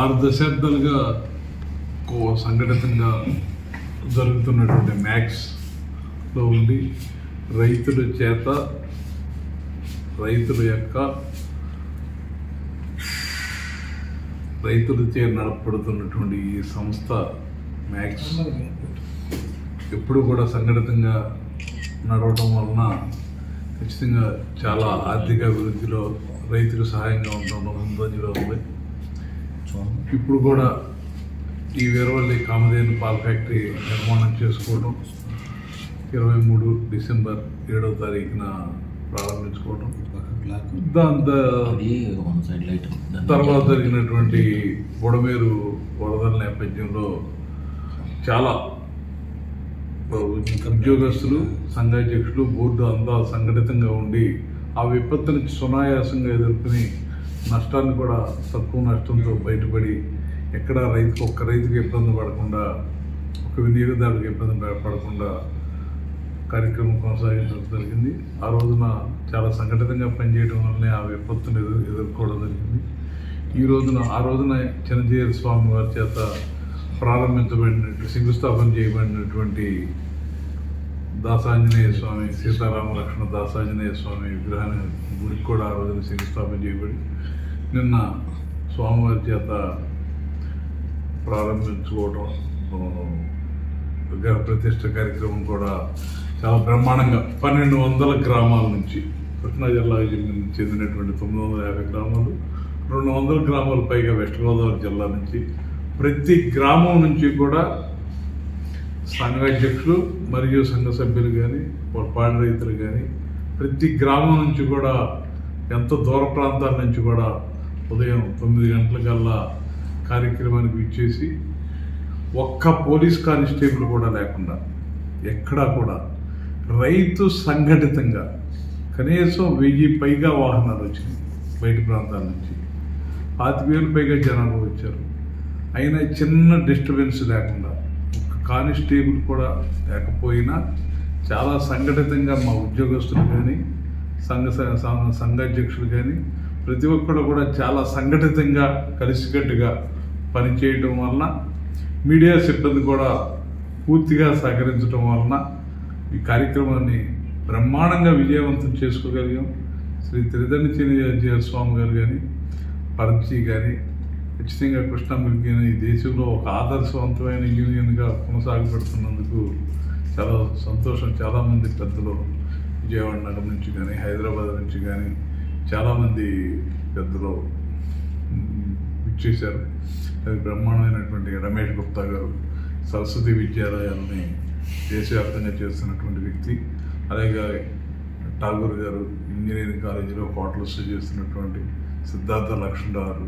6 దశాబ్దాలుగా సంఘటితంగా జరుగుతున్నటువంటి మ్యాక్స్లో ఉండి రైతుల చేత రైతులచే నడపడుతున్నటువంటి ఈ సంస్థ మ్యాక్స్ ఎప్పుడు కూడా సంఘటితంగా నడవడం వలన ఖచ్చితంగా చాలా ఆర్థిక అభివృద్ధిలో రైతుకు సహాయంగా ఉండడం ముందంజలో ఉంది. ఇప్పుడు కూడా ఈ వీరవల్లి కామధేను పాల ఫ్యాక్టరీ నిర్మాణం చేసుకోవడం 23 డిసెంబర్ 7వ తారీఖున ప్రారంభించుకోవడం, తర్వాత జరిగినటువంటి బుడమేరు వరదల నేపథ్యంలో చాలా ఉద్యోగస్తులు, సంఘాధ్యక్షులు, బోర్డు అంతా సంఘటితంగా ఉండి ఆ విపత్తుని సునాయాసంగా ఎదుర్కొని నష్టాన్ని కూడా తక్కువ నష్టంతో బయటపడి ఎక్కడ ఒక్క రైతుకి ఇబ్బంది పడకుండా, ఒక వినియోగదారులకు ఇబ్బంది పడకుండా కార్యక్రమం కొనసాగించడం జరిగింది. ఆ రోజున చాలా సంఘటితంగా పనిచేయడం వల్లనే ఆ విపత్తును ఎదుర్కోవడం జరిగింది. ఆ రోజున చిన్నజీయర్ స్వామి వారి చేత ప్రారంభించబడినటువంటి శంకుస్థాపన చేయబడినటువంటి దాసాంజనేయ స్వామి, సీతారామ లక్ష్మణ దాసాంజనేయ స్వామి విగ్రహాన్ని గుడికి కూడా ఆ రోజున శంకుస్థాపన చేయబడి నిన్న స్వామివారి చేత ప్రారంభించుకోవడం, విగ్రహ ప్రతిష్ఠ కార్యక్రమం కూడా చాలా బ్రహ్మాండంగా 1200 గ్రామాల నుంచి, కృష్ణా జిల్లాకు చెందినటువంటి 950 గ్రామాలు, 200 గ్రామాలు పైగా వెస్ట్ గోదావరి జిల్లా నుంచి, ప్రతి గ్రామం నుంచి కూడా సంఘాధ్యక్షులు మరియు సంఘ సభ్యులు కానీ, పాడి రైతులు కానీ, ప్రతి గ్రామం నుంచి కూడా ఎంతో దూర ప్రాంతాల నుంచి కూడా ఉదయం 9 గంటలకల్లా కార్యక్రమానికి ఇచ్చేసి ఒక్క పోలీస్ కానిస్టేబుల్ కూడా లేకుండా ఎక్కడా కూడా రైతు సంఘటితంగా కనీసం 1000 పైగా వాహనాలు వచ్చినాయి బయట ప్రాంతాల నుంచి, 50,000 పైగా జనాలు వచ్చారు. అయినా చిన్న డిస్టర్బెన్స్ లేకుండా, ఒక కానిస్టేబుల్ కూడా లేకపోయినా చాలా సంఘటితంగా మా ఉద్యోగస్తులు కానీ, సంఘాధ్యక్షులు కానీ ప్రతి ఒక్కరు కూడా చాలా సంఘటితంగా కలిసికట్టుగా పనిచేయడం వలన, మీడియా సిబ్బంది కూడా పూర్తిగా సహకరించడం వలన ఈ కార్యక్రమాన్ని బ్రహ్మాండంగా విజయవంతం చేసుకోగలిగాం. శ్రీ త్రిదండి చిన్నజీయర్ స్వామి గారు కానీ, పరంజీ కానీ, ఖచ్చితంగా కృష్ణా మిల్క్ ఈ దేశంలో ఒక ఆదర్శవంతమైన యూనియన్గా కొనసాగబడుతున్నందుకు చాలా సంతోషం. చాలామంది పెద్దలు విజయవాడ నగరం నుంచి కానీ, హైదరాబాద్ నుంచి కానీ చాలామంది పెద్దలు ఇచ్చేశారు. అది బ్రహ్మాండమైనటువంటి రమేష్ గుప్తా గారు సరస్వతి విద్యాలయాలని దేశవ్యాప్తంగా చేస్తున్నటువంటి వ్యక్తి, అలాగే ఠాగూర్ గారు ఇంజనీరింగ్ కాలేజీలో క్వార్టర్స్ చేస్తున్నటువంటి సిద్ధార్థ లక్ష్మణ్ గారు,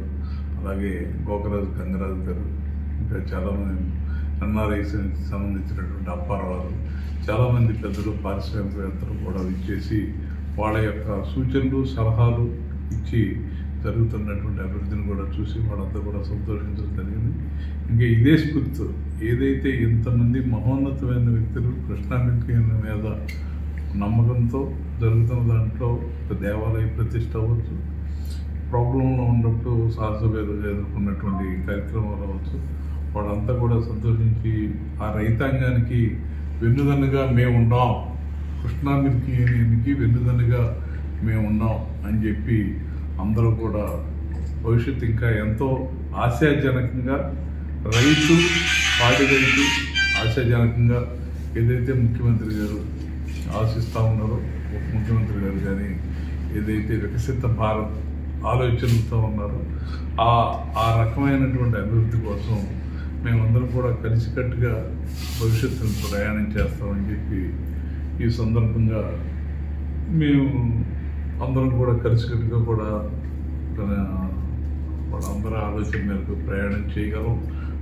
అలాగే గోకరాజు గంగరాజు గారు, ఇంకా చాలామంది ఎన్ఆర్ఐకి సంబంధించినటువంటి అప్పారావు, చాలామంది పెద్దలు పారిశ్రామికవేత్తలు కూడా ఇచ్చేసి వాళ్ళ యొక్క సూచనలు, సలహాలు ఇచ్చి జరుగుతున్నటువంటి అభివృద్ధిని కూడా చూసి వాళ్ళంతా కూడా సంతోషించడం జరిగింది. ఇంకా ఇదే స్ఫూర్తితో ఏదైతే ఇంతమంది మహోన్నతమైన వ్యక్తులు కృష్ణా మిల్క్ మీద నమ్మకంతో జరుగుతున్న దాంట్లో ఒక దేవాలయ ప్రతిష్ట అవ్వచ్చు, ప్రాబ్లంలో ఉన్నప్పుడు సాహసభేదలు ఎదుర్కొన్నటువంటి కార్యక్రమాలు అవ్వచ్చు, వాళ్ళంతా కూడా సంతోషించి ఆ రైతాంగానికి వెన్నుదన్నుగా మేము ఉన్నాం, కృష్ణా మిల్క్ యూనియన్కి వెన్నుదన్నుగా మేము ఉన్నాం అని చెప్పి అందరూ కూడా భవిష్యత్తు ఇంకా ఎంతో ఆశాజనకంగా పాడి రైతు ఆశాజనకంగా ఏదైతే ముఖ్యమంత్రి గారు ఆశిస్తూ ఉన్నారో, ఉప ముఖ్యమంత్రి గారు కానీ ఏదైతే వికసిత భారత్ ఆలోచనలతో ఉన్నారో ఆ రకమైనటువంటి అభివృద్ధి కోసం మేమందరం కూడా కలిసికట్టుగా భవిష్యత్తును ప్రయాణం చేస్తామని చెప్పి ఈ సందర్భంగా మేము అందరం కూడా కలిసికట్టుగా కూడా వాళ్ళందరూ ఆలోచన మేరకు ప్రయాణం చేయగలం.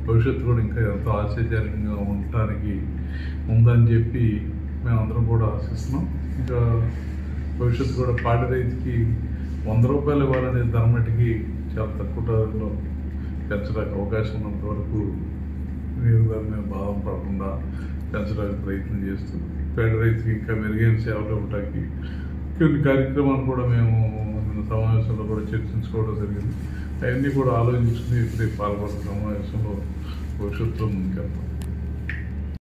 భవిష్యత్తు కూడా ఇంకా ఎంతో ఆశ్చర్యజనకంగా ఉండటానికి ఉందని చెప్పి మేమందరం కూడా ఆశిస్తున్నాం. ఇంకా భవిష్యత్తు కూడా పాడి రైతుకి 100 రూపాయలు ఇవ్వాలనే ధర్మటికి చాలా తక్కువ ధరలో పెంచడానికి అవకాశం ఉన్నంత వరకు వినియోగదారు మీద బాధ పడకుండా పెంచడానికి ప్రయత్నం చేస్తూ పేద రైతుకి ఇంకా మెరుగైన సేవలు ఇవ్వడానికి కొన్ని కార్యక్రమాలు కూడా మేము సమావేశంలో కూడా చర్చించుకోవడం జరిగింది. అవన్నీ కూడా ఆలోచించుకుని ఇప్పుడే పాల్గొన్న సమావేశంలో భవిష్యత్తులో ముందుకెళ్తాం.